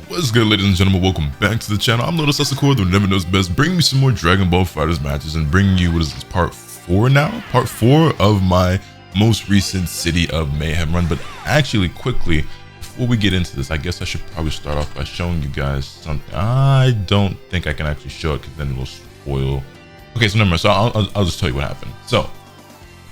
What's good, ladies and gentlemen? Welcome back to the channel. I'm LotusAsakura, the one who never knows best, bringing me some more Dragon Ball FighterZ matches and bringing you, what is this, part 4 now? Part 4 of my most recent City of Mayhem run. But actually, quickly, before we get into this, I guess I should probably start off by showing you guys something. I don't think I can actually show it because then it'll spoil. Okay, so never mind. So I'll just tell you what happened. So,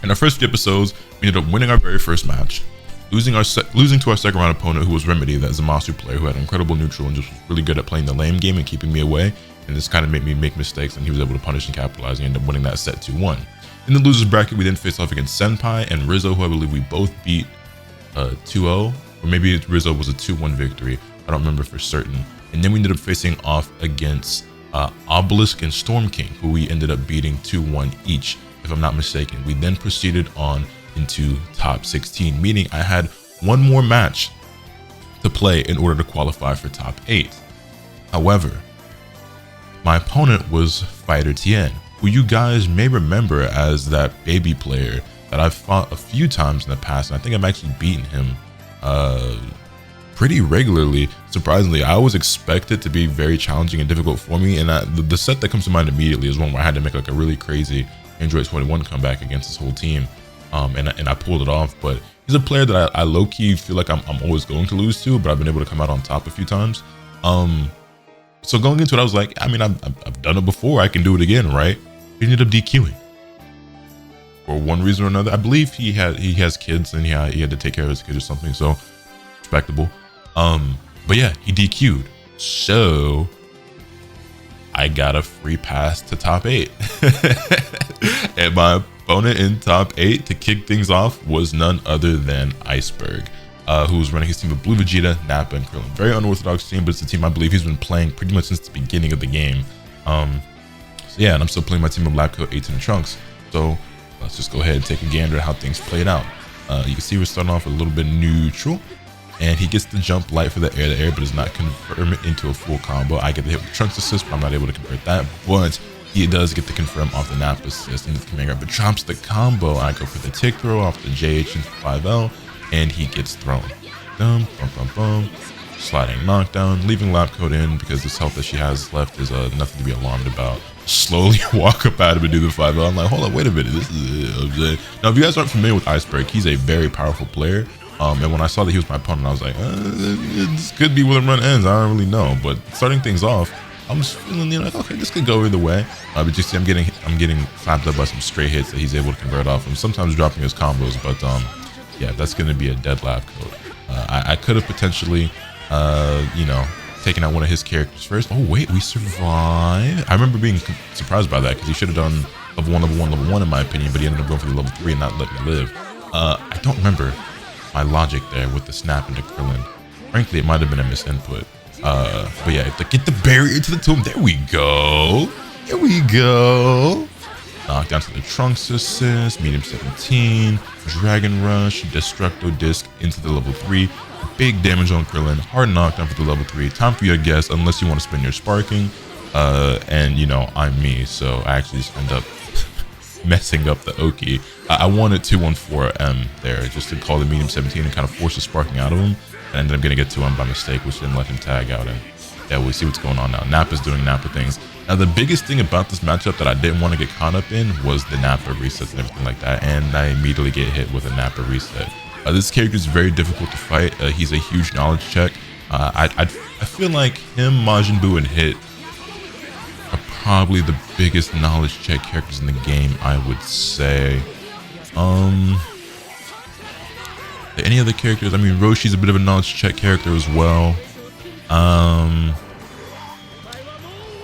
in our first few episodes, we ended up winning our very first match. Losing to our second round opponent, who was Remedy, that Zamasu player who had incredible neutral and just was really good at playing the lame game and keeping me away. And this kind of made me make mistakes, and he was able to punish and capitalize and end up winning that set 2-1. In the losers bracket, we then faced off against Senpai and Rizzo, who I believe we both beat 2-0, or maybe Rizzo was a 2-1 victory. I don't remember for certain. And then we ended up facing off against Obelisk and Storm King, who we ended up beating 2-1 each, if I'm not mistaken. We then proceeded on into top 16, meaning I had one more match to play in order to qualify for top 8. However, my opponent was FighterZ, who you guys may remember as that baby player that I've fought a few times in the past, and I think I've actually beaten him pretty regularly. Surprisingly, I always expect it to be very challenging and difficult for me, and the set that comes to mind immediately is one where I had to make like a really crazy Android 21 comeback against this whole team. And I pulled it off. But he's a player that I low-key feel like I'm always going to lose to, but I've been able to come out on top a few times. So going into it, I was like, I mean, I've done it before, I can do it again, right? He ended up DQing for one reason or another. I believe he has kids, and he had to take care of his kids or something, so respectable. But yeah, he DQ'd, so I got a free pass to top 8. And my opponent in top 8 to kick things off was none other than Iceberg, who was running his team of Blue Vegeta, Nappa, and Krillin. Very unorthodox team, but it's a team I believe he's been playing pretty much since the beginning of the game. So yeah, and I'm still playing my team of Lab Coat, 18 Trunks. So let's just go ahead and take a gander at how things played out. You can see we're starting off with a little bit neutral, and he gets the jump light for the air but does not confirm it into a full combo. I get the hit with Trunks assist, but I'm not able to convert that, but he does get the confirm off the Nappa assist, and the command grab, but drops the combo. I go for the tick throw off the JH into 5L, and he gets thrown. Bum, bum, bum, bum. Sliding knockdown, leaving Lab Coat in because this health that she has left is nothing to be alarmed about. Slowly walk up at him and do the 5L. I'm like, hold on, wait a minute, this is it. Now, if you guys aren't familiar with Iceberg, he's a very powerful player. And when I saw that he was my opponent, I was like, this could be where the run ends. I don't really know. But starting things off, I'm just feeling, like, okay, this could go either way. But you see, I'm getting clapped up by some stray hits that he's able to convert off, and sometimes dropping his combos. But yeah, that's going to be a dead Lab Coat. I could have potentially, taken out one of his characters first. Oh wait, we survived. I remember being surprised by that because he should have done level 1 in my opinion, but he ended up going for the level 3 and not letting me live. I don't remember my logic there with the snap into Krillin. Frankly, it might have been a misinput. But yeah, get the barrier to the tomb. There we go. Here we go. Knock down to the Trunks assist, medium 17, Dragon Rush, Destructo Disc into the level 3. Big damage on Krillin, hard knockdown for the level 3. Time for you to guess, unless you want to spin your sparking. And I'm me, so I actually just end up messing up the Oki. I wanted 214M there just to call the medium 17 and kind of force the sparking out of him. And ended up getting it to him by mistake, which didn't let him tag out. And yeah, we'll see what's going on now. Nappa's doing Nappa things. Now, the biggest thing about this matchup that I didn't want to get caught up in was the Nappa resets and everything like that. And I immediately get hit with a Nappa reset. This character is very difficult to fight. He's a huge knowledge check. I feel like him, Majin Buu, and Hit are probably the biggest knowledge check characters in the game, I would say. Any other characters? I mean, Roshi's a bit of a knowledge check character as well.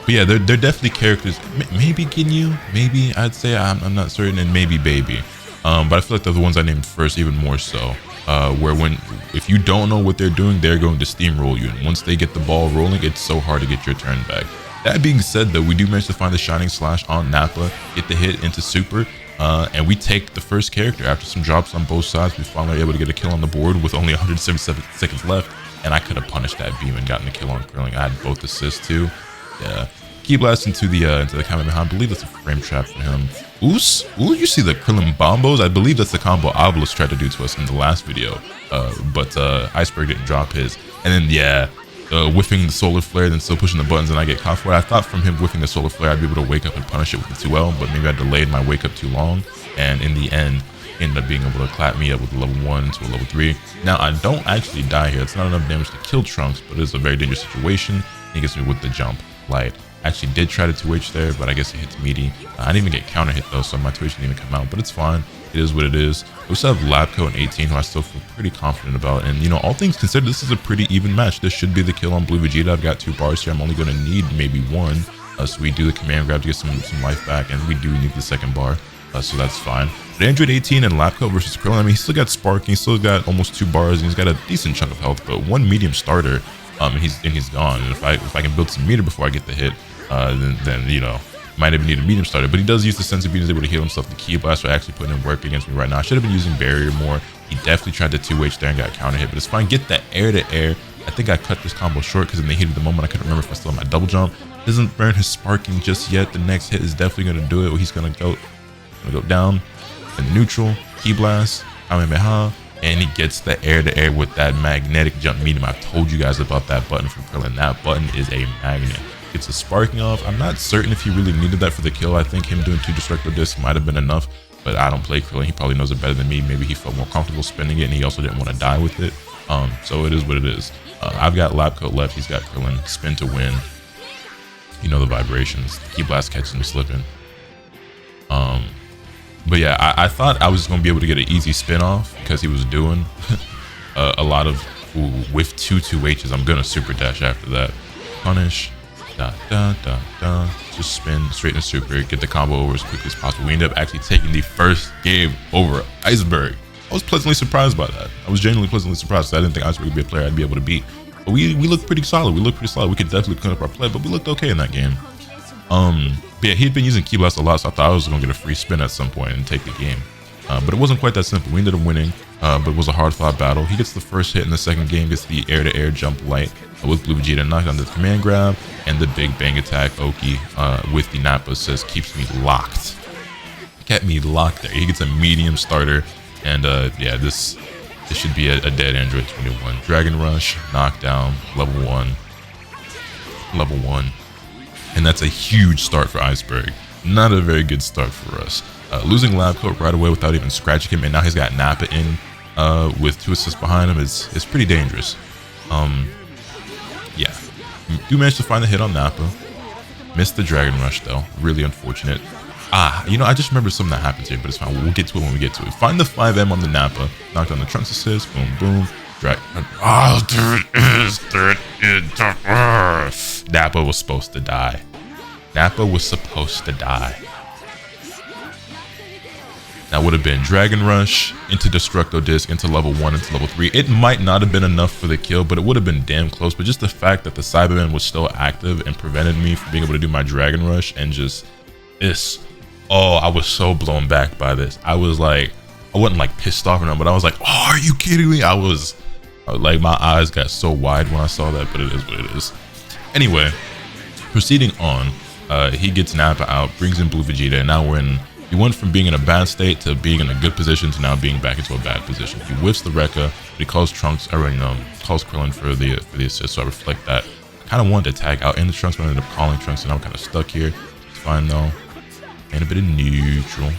But yeah, they're definitely characters. Maybe Ginyu, maybe I'd say, I'm not certain, and maybe Baby. But I feel like they're the ones I named first even more so. Where if you don't know what they're doing, they're going to steamroll you, and once they get the ball rolling, it's so hard to get your turn back. That being said, though, we do manage to find the Shining Slash on Nappa, get the hit into Super. And we take the first character after some drops on both sides. We finally were able to get a kill on the board with only 177 seconds left, and I could have punished that beam and gotten a kill on Krillin. I had both assists too. Yeah, Key Blast into the Kamehameha. I believe that's a frame trap for him. Ooh, you see the Krillin bombos? I believe that's the combo Obelisk tried to do to us in the last video. But Iceberg didn't drop his. And then yeah, whiffing the solar flare, then still pushing the buttons, and I get caught for it. I thought from him whiffing the solar flare, I'd be able to wake up and punish it with the 2L, but maybe I delayed my wake up too long, and in the end, ended up being able to clap me up with a level 1 to a level 3. Now, I don't actually die here. It's not enough damage to kill Trunks, but it is a very dangerous situation. He gets me with the jump light. I actually did try to 2H there, but I guess it hits meaty. I didn't even get counter hit though, so my 2H didn't even come out, but it's fine. It is what it is. We still have Labco and 18, who I still feel pretty confident about. And, you know, all things considered, this is a pretty even match. This should be the kill on Blue Vegeta. I've got 2 bars here. I'm only going to need maybe 1. So we do the command grab to get some life back, and we do need the 2nd bar. So that's fine. But Android 18 and Labco versus Krillin, I mean, he's still got sparking, he's still got almost 2 bars, and he's got a decent chunk of health, but 1 medium starter, and he's gone. And if I can build some meter before I get the hit, then you know, might have needed a medium starter. But he does use the sense of being able to heal himself the Ki Blast, so actually putting in work against me right now. I should have been using barrier more. He definitely tried to 2H there and got counter hit, but it's fine. Get that air to air. I think I cut this combo short because in the heat of the moment I couldn't remember if I still had my double jump. Doesn't burn his sparking just yet. The next hit is definitely going to do it. He's going to go down in neutral, Ki Blast, Kamehameha, and he gets the air to air with that magnetic jump medium. I've told you guys about that button from Krillin. That button is a magnet. Gets a sparking off. I'm not certain if he really needed that for the kill. I think him doing 2 destructo discs might have been enough, but I don't play Krillin. He probably knows it better than me. Maybe he felt more comfortable spinning it, and he also didn't want to die with it. So it is what it is. I've got Labco left. He's got Krillin. Spin to win. You know the vibrations. Ki Blast catches him slipping. But yeah, I thought I was going to be able to get an easy spin off because he was doing a lot of with 2-2Hs. I'm going to super dash after that. Punish. Just spin straight into super, get the combo over as quickly as possible. We ended up actually taking the first game over Iceberg. I was pleasantly surprised by that. I was genuinely pleasantly surprised. I didn't think Iceberg would be a player I'd be able to beat. But we looked pretty solid. We could definitely clean up our play, but we looked okay in that game. But yeah, he'd been using Ki Blast a lot, so I thought I was going to get a free spin at some point and take the game. But it wasn't quite that simple. We ended up winning, but it was a hard-fought battle. He gets the first hit in the second game, gets the air-to-air jump light with Blue Vegeta, knocked down the command grab, and the big bang attack Oki with the Nappa says keeps me locked. Kept me locked there. He gets a medium starter, and yeah, this should be a dead Android 21. Dragon Rush, knockdown, level 1. And that's a huge start for Iceberg. Not a very good start for us. Losing Lab Coat right away without even scratching him, and now he's got Nappa in with 2 assists behind him. It's pretty dangerous. Yeah, do manage to find the hit on Nappa. Missed the Dragon Rush though. Really unfortunate. You know, I just remembered something that happens here, but it's fine. We'll get to it when we get to it. Find the 5M on the Nappa. Knocked on the Trunks assist. Boom, boom. There it is. Nappa was supposed to die. Nappa was supposed to die. That would have been Dragon Rush into Destructo Disc into level 1 into level 3. It might not have been enough for the kill, but it would have been damn close. But just the fact that the Cyberman was still active and prevented me from being able to do my Dragon Rush and just this. Oh, I was so blown back by this. I was like, I wasn't like pissed off or nothing, but I was like, oh, are you kidding me? I was like, my eyes got so wide when I saw that, but it is what it is. Anyway, proceeding on, he gets Nappa out, brings in Blue Vegeta, and now he went from being in a bad state to being in a good position to now being back into a bad position. He whiffs the Rekka, but he calls Trunks, calls Krillin for the assist, so I reflect that. I kind of wanted to tag out in the Trunks, but I ended up calling Trunks, and I'm kind of stuck here. It's fine though. And a bit of neutral.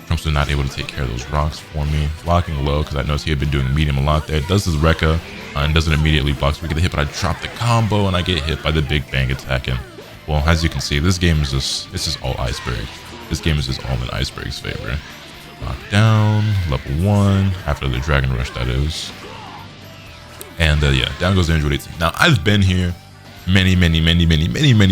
Trunks was not able to take care of those rocks for me. Blocking low, because I noticed he had been doing medium a lot there. Does his Rekka, and doesn't immediately block, so we get the hit, but I drop the combo, and I get hit by the big bang attack, and well, as you can see, this game is this is all Iceberg. This game is just all in Iceberg's favor. Knocked down, level 1, after the Dragon Rush, that is. And yeah, down goes Android 18. Now, I've been here many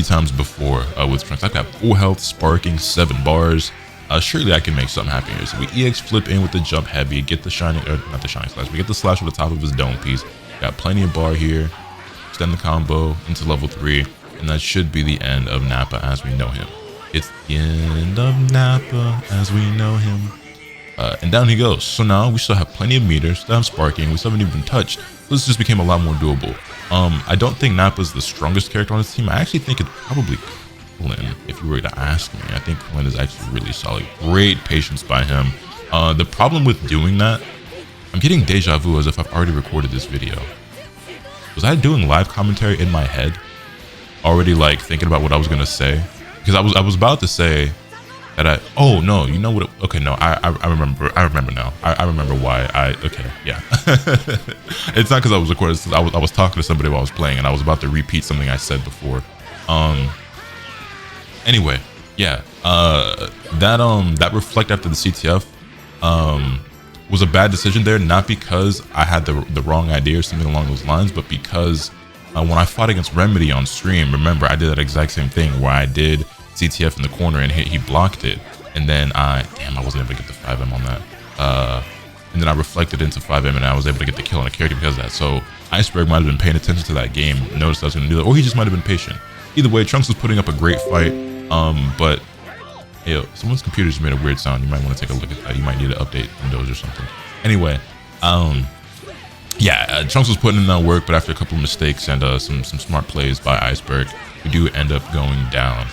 times before with Trunks. I've got full health, sparking, 7 bars. Surely I can make something happen here. So we EX flip in with the jump heavy, get the shining, or not the shining slash, we get the slash with the top of his dome piece. Got plenty of bar here. Extend the combo into level 3. And that should be the end of Nappa as we know him. It's the end of Nappa as we know him. And down he goes. So now we still have plenty of meters, still have sparking, we still haven't even touched. So this just became a lot more doable. I don't think Nappa's the strongest character on this team. I actually think it's probably Krillin, if you were to ask me. I think Krillin is actually really solid. Great patience by him. The problem with doing that, I'm getting deja vu as if I've already recorded this video. was I doing live commentary in my head, already like thinking about what I was gonna say? Because I was about to say that oh no, you know what? Okay, no, I remember now. I remember why. Okay, yeah. It's not because I was recording. It's 'cause I was talking to somebody while I was playing, and I was about to repeat something I said before. Anyway, yeah. That reflect after the CTF was a bad decision there, not because I had the wrong idea or something along those lines, but because when I fought against Remedy on stream, remember I did that exact same thing where I did CTF in the corner and he blocked it, and then I wasn't able to get the 5M on that, and then I reflected into 5M and I was able to get the kill on a character because of that. So Iceberg might have been paying attention to that game, noticed I was going to do that, or he just might have been patient. Either way, Trunks was putting up a great fight, but yo, someone's computer just made a weird sound. You might want to take a look at that. You might need to update Windows or something. Anyway, yeah, Trunks was putting in that work, but after a couple of mistakes and some smart plays by Iceberg, we do end up going down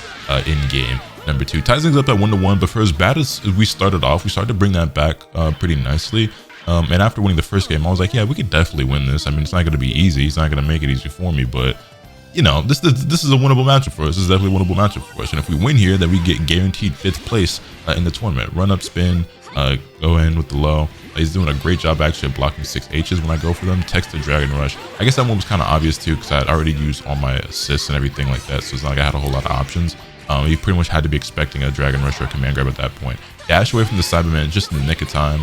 in game number 2. Ties things up at 1-1, but for as bad as we started off, we started to bring that back pretty nicely. And after winning the first game, I was like, yeah, we could definitely win this. I mean, it's not going to be easy. It's not going to make it easy for me, but you know, this is a winnable matchup for us. This is definitely a winnable matchup for us. And if we win here, then we get guaranteed 5th place in the tournament. Run up, spin, go in with the low. He's doing a great job actually of blocking 6 H's when I go for them. Text the Dragon Rush. I guess that one was kind of obvious too, because I had already used all my assists and everything like that. So it's not like I had a whole lot of options. You pretty much had to be expecting a Dragon Rush or a Command Grab at that point. Dash away from the Cyberman just in the nick of time.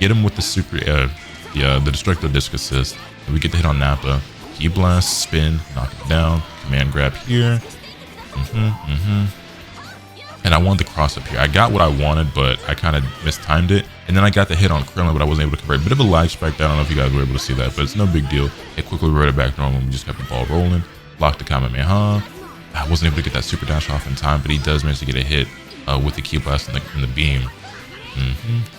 Get him with the super, the Destructo Disc Assist. And we get the hit on Nappa. Key Blast, spin, knock it down. Command Grab here. And I wanted the cross up here. I got what I wanted, but I kind of mistimed it. And then I got the hit on Krillin, but I wasn't able to convert. A bit of a lag spike there. I don't know if you guys were able to see that, but it's no big deal. It quickly reverted back normal. We just kept the ball rolling. Blocked the Kamehameha. I wasn't able to get that super dash off in time, but he does manage to get a hit with the Key Blast in the beam.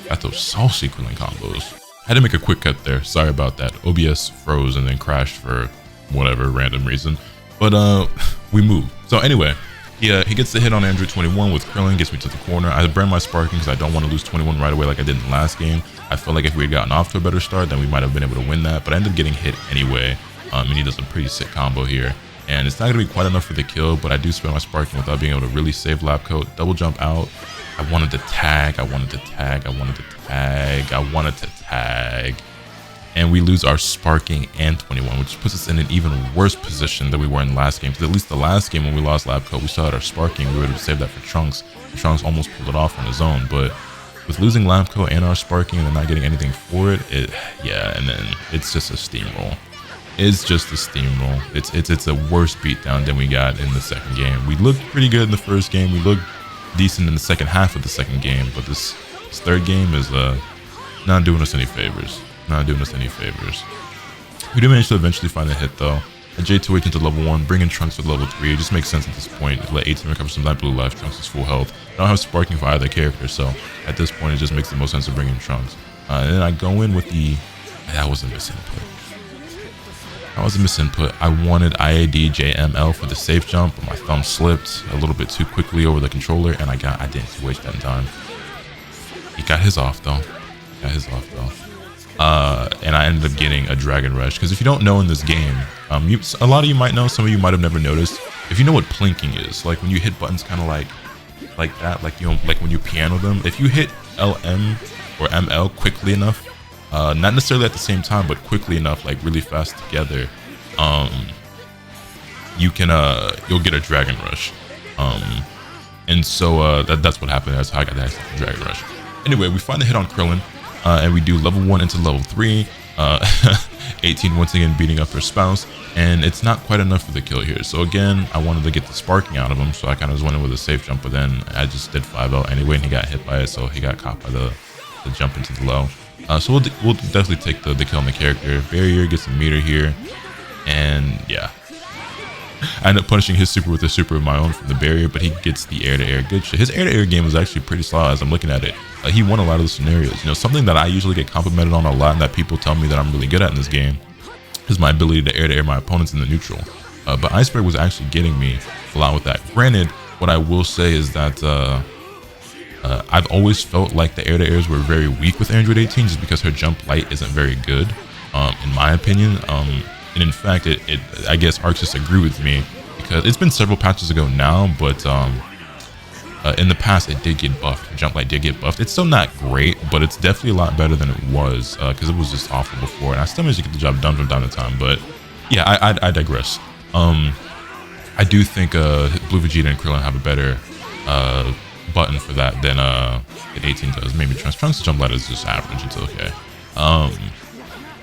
Got those saucy Krillin combos. I had to make a quick cut there. Sorry about that. OBS froze and then crashed for whatever random reason. But we moved. So anyway, he gets the hit on Android 21 with Krillin, gets me to the corner. I burned my sparking because I don't want to lose 21 right away like I did in the last game. I felt like if we had gotten off to a better start, then we might have been able to win that. But I ended up getting hit anyway. And he does a pretty sick combo here. And it's not going to be quite enough for the kill, but I do spend my sparking without being able to really save lap coat. Double jump out. I wanted to tag. And we lose our sparking and 21, which puts us in an even worse position than we were in the last game. Because at least the last game when we lost lap coat, we still had our sparking. We were able to save that for Trunks. And Trunks almost pulled it off on his own. But with losing lap coat and our sparking and then not getting anything for it, and then it's just a steamroll. It's just a steamroll. It's a worse beatdown than we got in the second game. We looked pretty good in the first game. We looked decent in the second half of the second game, but this third game is not doing us any favors. We do manage to eventually find a hit though. A J2H into level 1, bringing Trunks to level 3. It just makes sense at this point. Let 18 recover some light blue life. Trunks is full health. I don't have sparking for either character, so at this point it just makes the most sense to bring in Trunks. And then I go in with the... That was a misinput. I wanted IAD JML for the safe jump, but my thumb slipped a little bit too quickly over the controller, and I didn't switch that in time. He got his off though. And I ended up getting a Dragon Rush, because if you don't know in this game, a lot of you might know, some of you might have never noticed. If you know what plinking is, like when you hit buttons kind of like that, like like when you piano them, if you hit LM or ML quickly enough, not necessarily at the same time, but quickly enough, like really fast together, you can you'll get a Dragon Rush. And so that's what happened. That's how I got that Dragon Rush. Anyway, we find the hit on Krillin, and we do level 1 into level 3. 18 once again beating up their spouse, and it's not quite enough for the kill here. So again, I wanted to get the sparking out of him, so I kind of just went in with a safe jump, but then I just did 5L anyway, and he got hit by it, so he got caught by the jump into the low. So we'll definitely take the kill on the character. Barrier gets a meter here, and yeah. I end up punishing his super with a super of my own from the barrier, but he gets the air-to-air good shit. His air-to-air game was actually pretty solid as I'm looking at it. He won a lot of the scenarios. You know, something that I usually get complimented on a lot and that people tell me that I'm really good at in this game is my ability to air-to-air my opponents in the neutral. But Iceberg was actually getting me a lot with that. Granted, what I will say is that I've always felt like the air-to-airs were very weak with Android 18 just because her jump light isn't very good, in my opinion. And in fact, I guess Arcs agree with me, because it's been several patches ago now, but in the past it did get buffed. Jump light did get buffed. It's still not great, but it's definitely a lot better than it was, because it was just awful before, and I still managed to get the job done from time to time. But yeah, I digress. I do think Blue Vegeta and Krillin have a better button for that than 18 does. Maybe Trunks' jump light is just average. It's okay.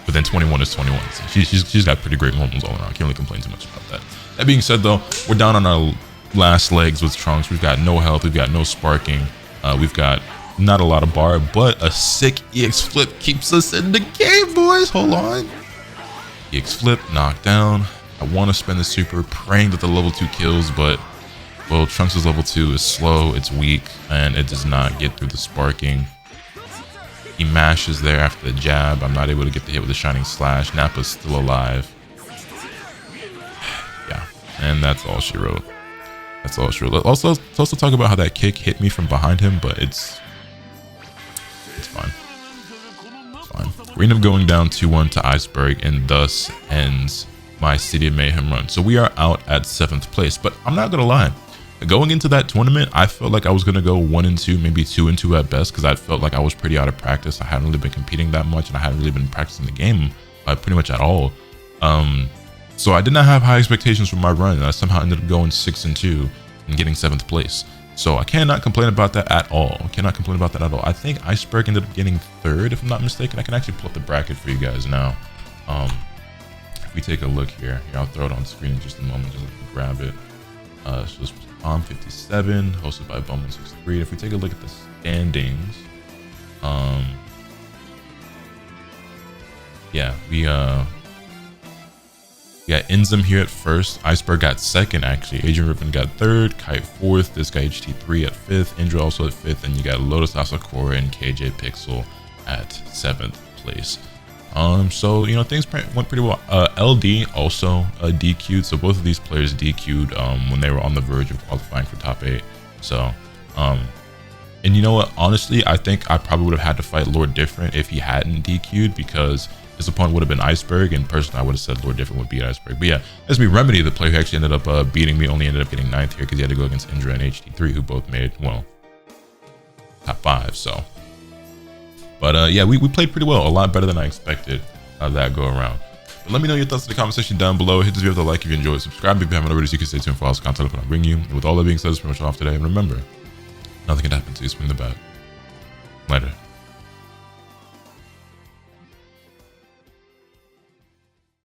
But then 21 is 21. So she's got pretty great moments all around. Can't really complain too much about that. That being said, though, we're down on our last legs with Trunks. We've got no health. We've got no sparking. We've got not a lot of bar, but a sick EX flip keeps us in the game, boys. Hold on. EX flip, knockdown. I want to spend the super, praying that the level 2 kills, but well, Trunks' level 2 is slow, it's weak, and it does not get through the sparking. He mashes there after the jab. I'm not able to get the hit with the Shining Slash. Nappa's still alive. Yeah, and that's all she wrote. That's all she wrote. Also, let's also talk about how that kick hit me from behind him, but it's fine. It's fine. We end up going down 2-1 to Iceberg, and thus ends my City of Mayhem run. So we are out at 7th place, but I'm not gonna lie. Going into that tournament, I felt like I was going to go 1-2, maybe 2-2 at best, because I felt like I was pretty out of practice. I hadn't really been competing that much, and I hadn't really been practicing the game pretty much at all. So I did not have high expectations for my run, and I somehow ended up going 6-2 and getting 7th place. So I cannot complain about that at all. I think Iceberg ended up getting 3rd, if I'm not mistaken. I can actually pull up the bracket for you guys now. If we take a look here, I'll throw it on screen in just a moment, just grab it. So this was on 57, hosted by Bum163. If we take a look at the standings, yeah, we got Enzim here at 1st. Iceberg got 2nd, actually. Adrian Rippin got 3rd, Kite 4th, this guy HT3 at 5th, Indra also at 5th, and you got LotusAsakura and KJ Pixel at 7th place. So, you know, things went pretty well. LD also DQ'd, so both of these players DQ'd when they were on the verge of qualifying for top 8. So, and you know what, honestly, I think I probably would have had to fight Lord Different if he hadn't DQ'd, because his opponent would have been Iceberg, and personally I would have said Lord Different would beat Iceberg. But yeah, as we Remedy, the player who actually ended up beating me, only ended up getting 9th here because he had to go against Indra and HT3, who both made, well, top 5, so. But yeah, we played pretty well, a lot better than I expected that go around. But let me know your thoughts in the comment section down below. Hit this video with a like if you enjoyed, subscribe if you haven't already so you can stay tuned for all this content when I bring you. And with all that being said, it's pretty much off today. And remember, nothing can happen to you, swing the bat. Later.